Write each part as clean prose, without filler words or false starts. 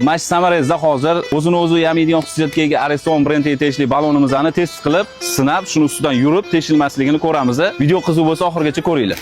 Mana shu samarangizda hozir o'zini o'zi yamaydigan xususiyatga ega Ariston brendiga tegishli balonimizni test qilib, sinab, shuni ustidan yurib teshilmasligini ko'ramiz. Video qiziq bo'lsa oxirigacha ko'ringlar.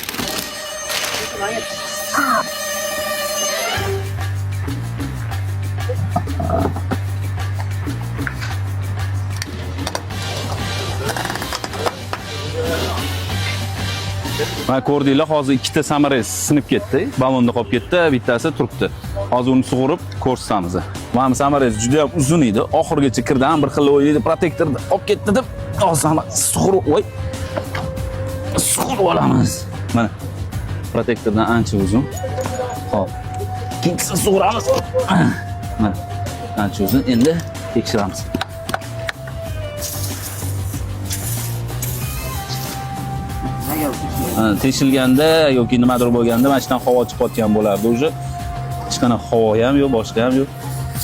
Mana ko'rdinglar, hozir ikkita samarangiz sinib ketdi. Balonda qolib ketdi, bittasi turibdi. Hozir uni sug'urib ko'rsatamiz. Mana samarangiz juda ham uzun edi. Oxirigacha kirdi, ham bir xil o'ylaydi, protektorni olib ketdi deb, hozir sug'urib, sug'urib olamiz. Mana protektordan ancha uzun. Xo'p. Ikkinchisini sug'uramiz. Mana ancha uzun. Endi tekshiramiz. Teshilganda yoki nimadir bo'lganda mana shundan havo chiqayotgan bo'lardi o'zi. Hech qanaqa havo ham yo'q, boshqa ham yo'q.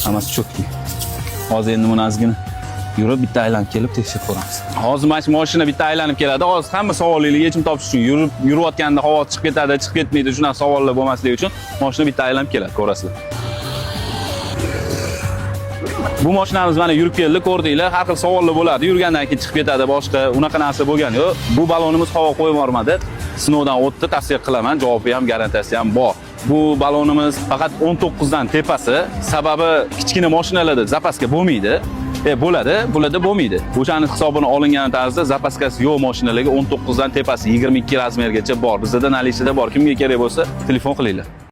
Hammasi cho'kki. Hozir endi buni ozgina yurib bitta aylanib kelib tekshirib ko'ramiz. Hozir mana shu mashina bitta aylanib keladi. Hozir hamma savollarga yechim topish uchun yurayotganda havo chiqib ketadi, chiqib ketmaydi, shunaqa savollar bo'lmasligi uchun mashina bitta aylanib keladi, ko'rasizlar. Bu mashinamiz mana yurib keldi, ko'rdinglar, har xil savollar bo'ladi. Yurgandan keyin chiqib ketadi, boshqa unaqa narsa bo'lgani yo'q. Bu balonimiz havo qo'yib yubormadi. Sinovdan o'tdi, tavsiya qilaman, javobi ham, garantiyasi ham bor. Bu balonimiz faqat 19 dan tepasi, sababi kichkina mashinalarda zapaska bo'lmaydi. Bo'ladi, bo'lmaydi. O'shani hisobini olingan tarzda zapaskasi yo'q mashinalarga 19 dan tepasi 22 razmergacha bor. Bizda nalishida bor. Kimga kerak bo'lsa, telefon qilinglar.